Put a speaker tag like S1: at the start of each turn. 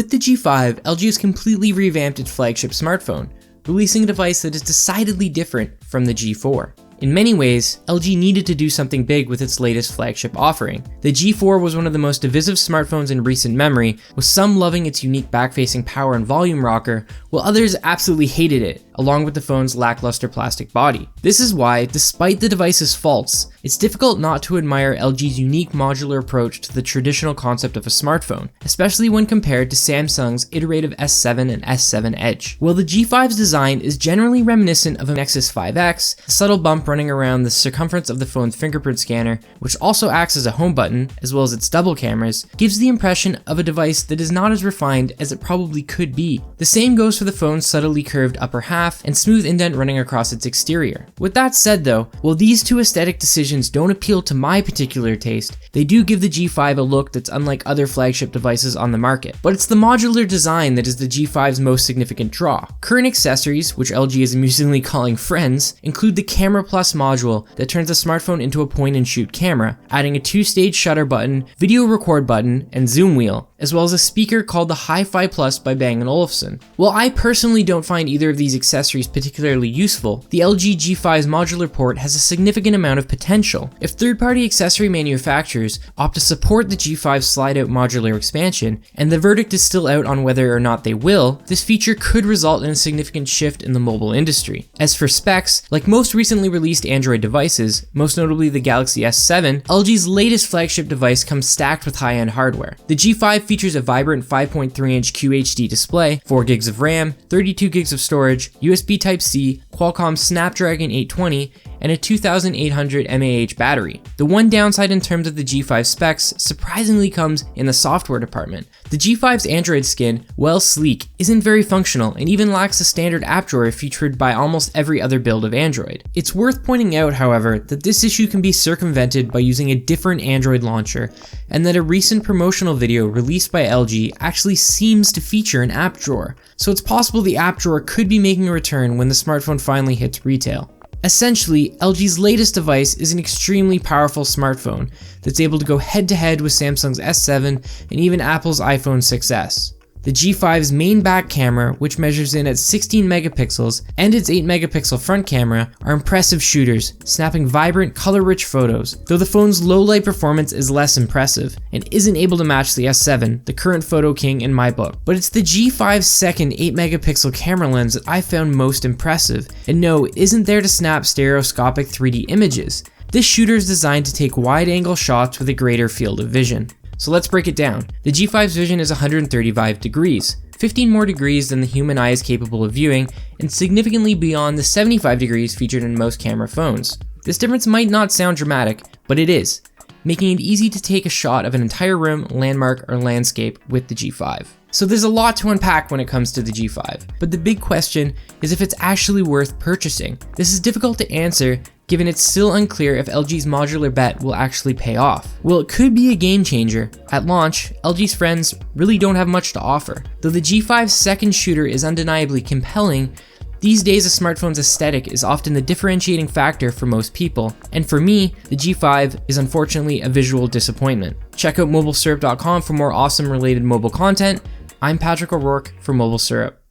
S1: With the G5, LG has completely revamped its flagship smartphone, releasing a device that is decidedly different from the G4. In many ways, LG needed to do something big with its latest flagship offering. The G4 was one of the most divisive smartphones in recent memory, with some loving its unique back-facing power and volume rocker, while others absolutely hated it, along with the phone's lackluster plastic body. This is why, despite the device's faults, it's difficult not to admire LG's unique modular approach to the traditional concept of a smartphone, especially when compared to Samsung's iterative S7 and S7 Edge. While the G5's design is generally reminiscent of a Nexus 5X, the subtle bump running around the circumference of the phone's fingerprint scanner, which also acts as a home button, as well as its double cameras, gives the impression of a device that is not as refined as it probably could be. The same goes for the phone's subtly curved upper half and smooth indent running across its exterior. With that said though, while these two aesthetic decisions don't appeal to my particular taste, they do give the G5 a look that's unlike other flagship devices on the market. But it's the modular design that is the G5's most significant draw. Current accessories, which LG is amusingly calling friends, include the Camera Plus module that turns a smartphone into a point-and-shoot camera, adding a 2-stage shutter button, video record button, and zoom wheel, as well as a speaker called the Hi-Fi Plus by Bang & Olufsen. While I personally don't find either of these accessories particularly useful, the LG G5's modular port has a significant amount of potential. If third-party accessory manufacturers opt to support the G5's slide-out modular expansion, and the verdict is still out on whether or not they will, this feature could result in a significant shift in the mobile industry. As for specs, like most recently released Android devices, most notably the Galaxy S7, LG's latest flagship device comes stacked with high-end hardware. The G5 features a vibrant 5.3-inch QHD display, 4 gigs of RAM, 32 gigs of storage, USB Type-C, Qualcomm Snapdragon 820, and a 2800 mAh battery. The one downside in terms of the G5 specs surprisingly comes in the software department. The G5's Android skin, while sleek, isn't very functional and even lacks the standard app drawer featured by almost every other build of Android. It's worth pointing out, however, that this issue can be circumvented by using a different Android launcher, and that a recent promotional video released by LG actually seems to feature an app drawer. So it's possible the app drawer could be making a return when the smartphone finally hits retail. Essentially, LG's latest device is an extremely powerful smartphone that's able to go head-to-head with Samsung's S7 and even Apple's iPhone 6s. The G5's main back camera, which measures in at 16 megapixels, and its 8 megapixel front camera are impressive shooters, snapping vibrant, color-rich photos, though the phone's low-light performance is less impressive, and isn't able to match the S7, the current photo king in my book. But it's the G5's second 8 megapixel camera lens that I found most impressive, and no, it isn't there to snap stereoscopic 3D images. This shooter is designed to take wide-angle shots with a greater field of vision. So let's break it down. The G5's vision is 135 degrees, 15 more degrees than the human eye is capable of viewing, and significantly beyond the 75 degrees featured in most camera phones. This difference might not sound dramatic, but it is, making it easy to take a shot of an entire room, landmark, or landscape with the G5. So there's a lot to unpack when it comes to the G5, but the big question is if it's actually worth purchasing. This is difficult to answer given it's still unclear if LG's modular bet will actually pay off. While it could be a game changer, at launch, LG's friends really don't have much to offer. Though the G5's second shooter is undeniably compelling, these days a smartphone's aesthetic is often the differentiating factor for most people, and for me, the G5 is unfortunately a visual disappointment. Check out mobilesyrup.com for more awesome related mobile content. I'm Patrick O'Rourke for Mobile Syrup.